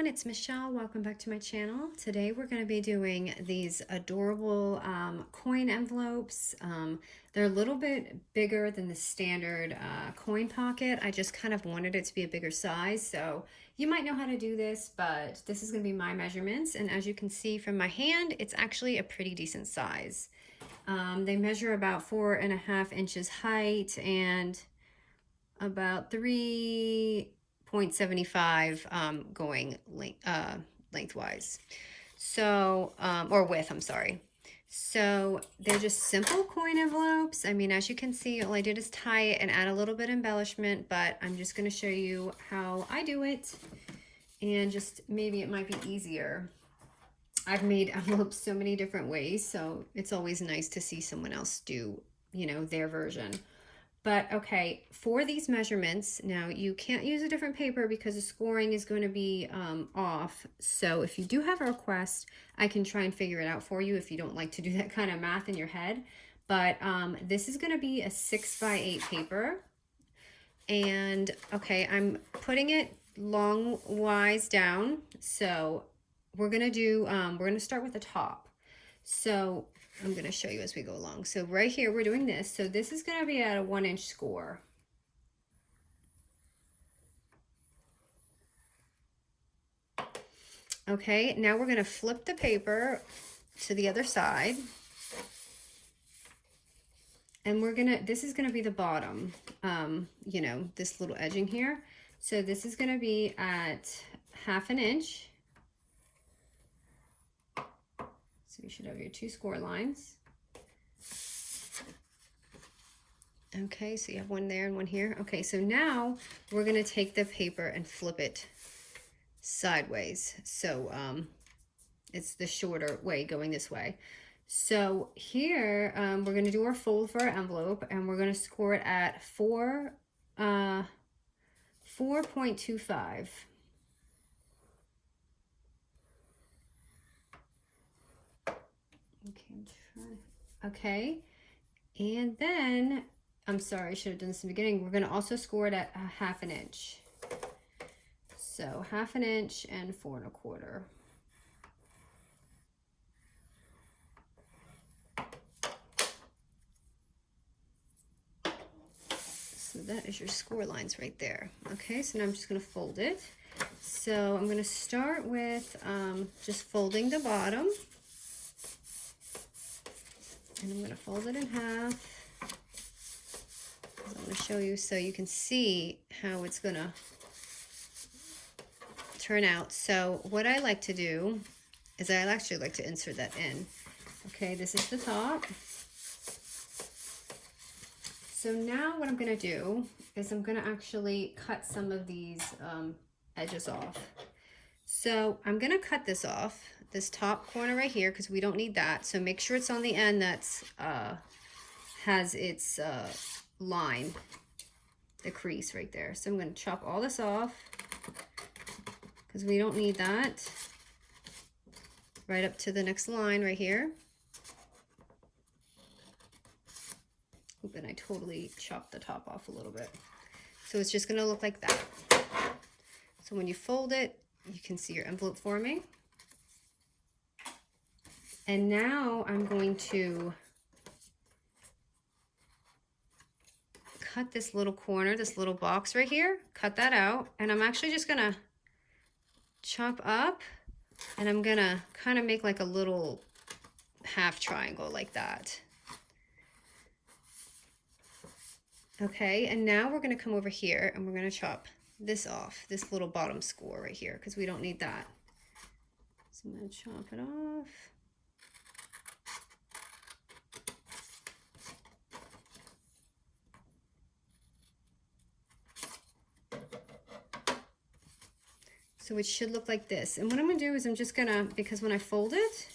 everyone, it's Michelle. Welcome back to my channel. Today we're going to be doing these adorable coin envelopes. They're a little bit bigger than the standard coin pocket. I just kind of wanted it to be a bigger size, so you might know how to do this, but this is going to be my measurements, and as you can see from my hand, it's actually a pretty decent size. They measure about 4.5 inches height and about 3.75 going lengthwise. So, or width, I'm sorry. So they're just simple coin envelopes. I mean, as you can see, all I did is tie it and add a little bit of embellishment, but I'm just going to show you how I do it. And just maybe it might be easier. I've made envelopes so many different ways, so it's always nice to see someone else do, you know, their version. But okay, for these measurements, now you can't use a different paper because the scoring is going to be off. So if you do have a request, I can try and figure it out for you if you don't like to do that kind of math in your head. But this is going to be a 6x8 paper. And okay, I'm putting it long-wise down. So we're going to do, we're going to start with the top. So I'm going to show you as we go along. So right here, we're doing this. So this is going to be at a 1-inch score. Okay, now we're going to flip the paper to the other side. And we're going to, this is going to be the bottom, you know, this little edging here. So this is going to be at 1/2 inch. So you should have your 2 score lines. Okay, so you have one there and one here. Okay, so now we're gonna take the paper and flip it sideways. So it's the shorter way going this way. So here we're gonna do our fold for our envelope, and we're gonna score it at 4.25. Okay, and then, I'm sorry, I should have done this in the beginning. We're going to also score it at 1/2 inch. So 1/2 inch and 4 1/4. So that is your score lines right there. Okay, so now I'm just going to fold it. So I'm going to start with just folding the bottom. And I'm going to fold it in half. I'm going to show you so you can see how it's going to turn out. So what I like to do is I actually like to insert that in. Okay, this is the top. So now what I'm going to do is I'm going to actually cut some of these edges off. So I'm going to cut this off, this top corner right here, because we don't need that. So make sure it's on the end that's has its line, the crease right there. So I'm going to chop all this off because we don't need that. Right up to the next line right here. Oop, and I totally chopped the top off a little bit. So it's just going to look like that. So when you fold it, you can see your envelope forming. And now I'm going to cut this little corner, this little box right here, cut that out. And I'm actually just gonna chop up, and I'm gonna kind of make like a little half triangle like that. Okay, and now we're gonna come over here and we're gonna chop this off, this little bottom score right here, because we don't need that. So I'm gonna chop it off. So it should look like this. And what I'm gonna do is I'm just gonna, because when I fold it,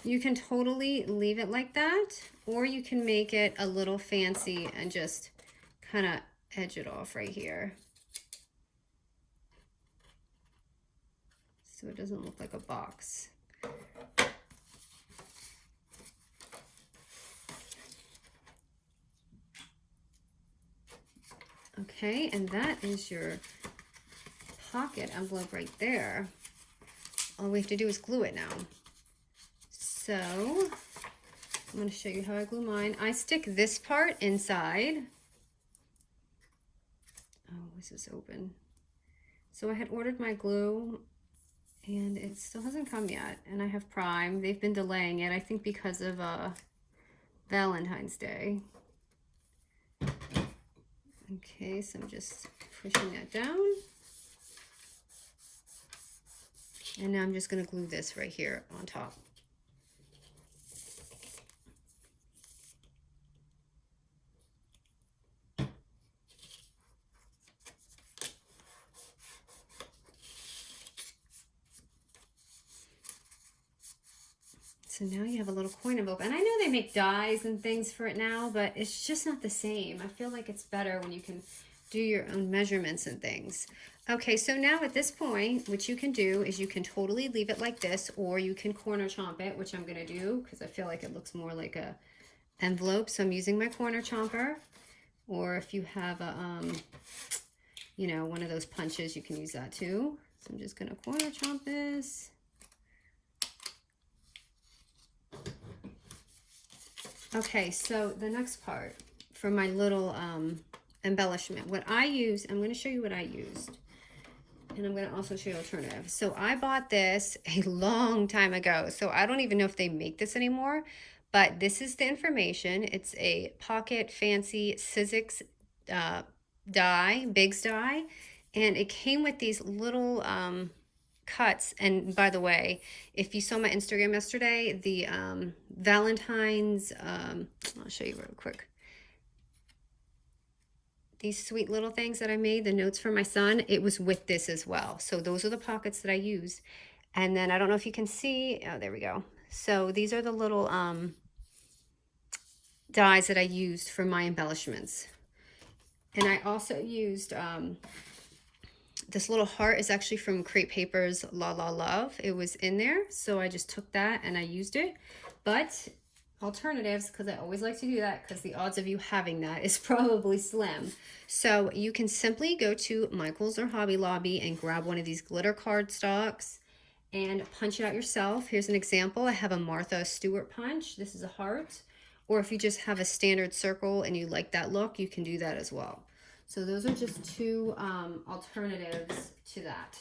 you can totally leave it like that, or you can make it a little fancy and just kind of edge it off right here. So it doesn't look like a box. Okay, and that is your pocket envelope right there. All we have to do is glue it now. So I'm going to show you how I glue mine. I stick this part inside. Oh, this is open. So I had ordered my glue and it still hasn't come yet. And I have Prime. They've been delaying it, I think because of Valentine's Day. Okay, so I'm just pushing that down. And now I'm just going to glue this right here on top. So now you have a little coin envelope. And I know they make dies and things for it now, but it's just not the same. I feel like it's better when you can do your own measurements and things. Okay, so now at this point, what you can do is you can totally leave it like this, or you can corner chomp it, which I'm going to do because I feel like it looks more like a envelope. So I'm using my corner chomper, or if you have a, you know, one of those punches, you can use that too. So I'm just going to corner chomp this. Okay, so the next part for my little embellishment, what I use, I'm going to show you what I used. And I'm going to also show you alternative. So I bought this a long time ago. So I don't even know if they make this anymore. But this is the information. It's a Pocket Fancy Sizzix die, Biggs die. And it came with these little cuts. And by the way, if you saw my Instagram yesterday, the Valentine's, I'll show you real quick. These sweet little things that I made, the notes for my son, it was with this as well. So those are the pockets that I used. And then I don't know if you can see, oh, there we go. So these are the little dies that I used for my embellishments. And I also used, this little heart is actually from Crepe Paper's La La Love. It was in there, so I just took that and I used it. But alternatives, because I always like to do that, because the odds of you having that is probably slim. So you can simply go to Michael's or Hobby Lobby and grab one of these glitter cardstocks and punch it out yourself. Here's an example. I have a Martha Stewart punch. This is a heart. Or if you just have a standard circle and you like that look, you can do that as well. So those are just two alternatives to that.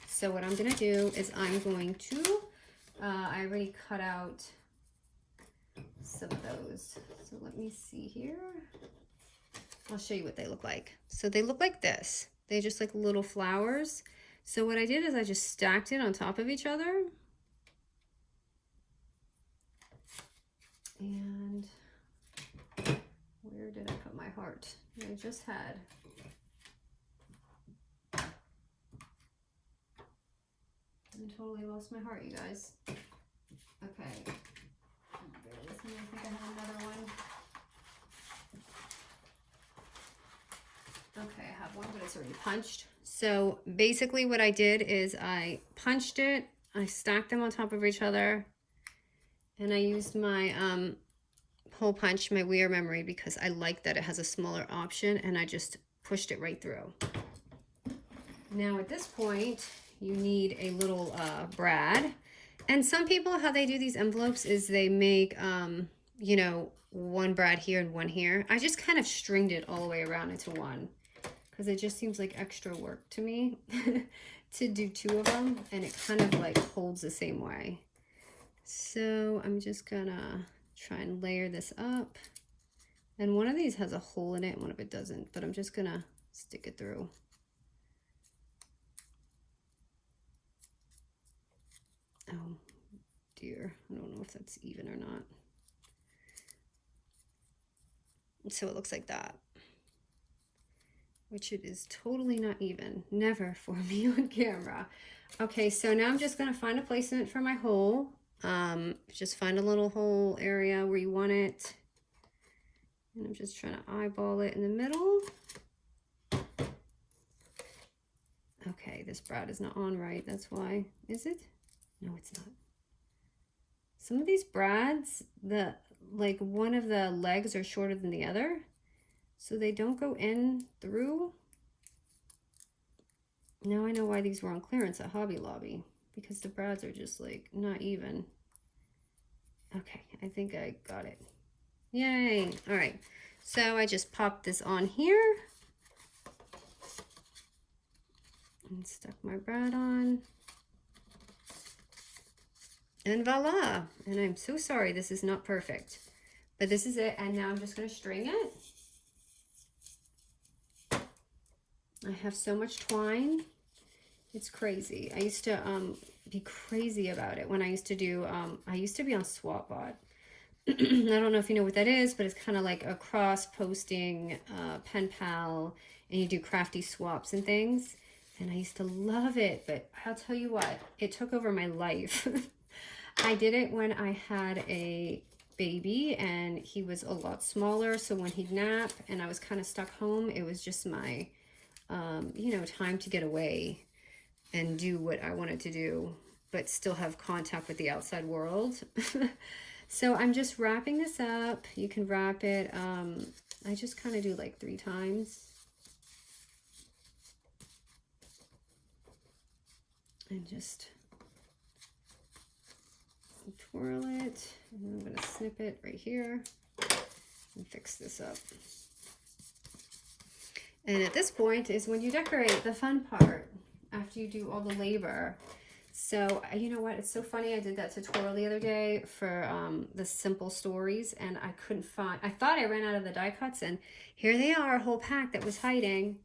So what I'm going to do is I'm going to, I already cut out some of those. So let me see here. I'll show you what they look like. So they look like this. They just like little flowers. So what I did is I just stacked it on top of each other. And where did I put my heart? I just had. I totally lost my heart, you guys. Okay. Bear with me, I think I have another one. Okay, I have one, but it's already punched. So basically what I did is I punched it, I stacked them on top of each other, and I used my hole punch, my We Are Memory, because I like that it has a smaller option, and I just pushed it right through. Now at this point, you need a little brad. And some people, how they do these envelopes is they make, you know, one brad here and one here. I just kind of stringed it all the way around into one because it just seems like extra work to me to do two of them, and it kind of like holds the same way. So I'm just gonna try and layer this up. And one of these has a hole in it, one of it doesn't, but I'm just gonna stick it through. Oh dear, I don't know if that's even or not. So it looks like that, which it is totally not even, never for me on camera. Okay, so now I'm just gonna find a placement for my hole. Just find a little hole area where you want it. And I'm just trying to eyeball it in the middle. Okay, this brad is not on right, that's why. Is it? No, it's not. Some of these brads, like one of the legs are shorter than the other, so they don't go in through. Now I know why these were on clearance at Hobby Lobby, because the brads are just like not even. Okay, I think I got it. Yay. All right, so I just popped this on here and stuck my brad on. And voila. And I'm so sorry this is not perfect, but this is it. And now I'm just going to string it. I have so much twine. It's crazy. I used to be crazy about it when I used to do, I used to be on SwapBot. I don't know if you know what that is, but it's kind of like a cross-posting pen pal, and you do crafty swaps and things. And I used to love it, but I'll tell you what, it took over my life. I did it when I had a baby and he was a lot smaller, so when he'd nap and I was kind of stuck home, it was just my, you know, time to get away and do what I wanted to do, but still have contact with the outside world. So I'm just wrapping this up. You can wrap it, I just kind of do like 3 times. And just twirl it. And I'm going to snip it right here and fix this up. And at this point is when you decorate, the fun part, after you do all the labor. So you know what, it's so funny, I did that tutorial the other day for the simple stories, and I couldn't find, I thought I ran out of the die cuts, and here they are, a whole pack that was hiding.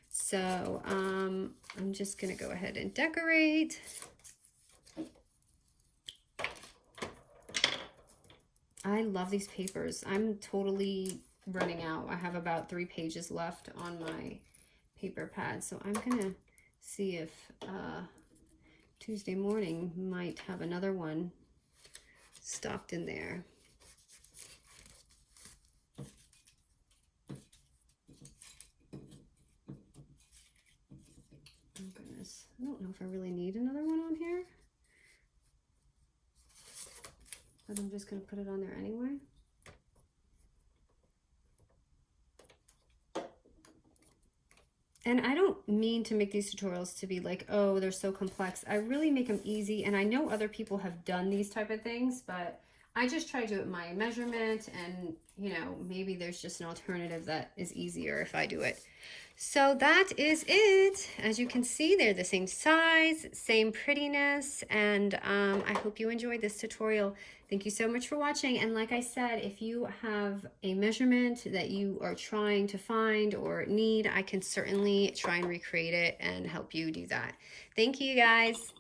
So I'm just gonna go ahead and decorate. I love these papers. I'm totally running out. I have about 3 pages left on my paper pad, so I'm gonna see if Tuesday morning might have another one stocked in there. Oh goodness, I don't know if I really need another one on here, but I'm just gonna put it on there anyway. And I don't mean to make these tutorials to be like, oh, they're so complex. I really make them easy, and I know other people have done these type of things, but I just try to do it my measurement, and you know, maybe there's just an alternative that is easier if I do it. So that is it. As you can see, they're the same size, same prettiness, and I hope you enjoyed this tutorial. Thank you so much for watching. And like I said, if you have a measurement that you are trying to find or need, I can certainly try and recreate it and help you do that. Thank you guys.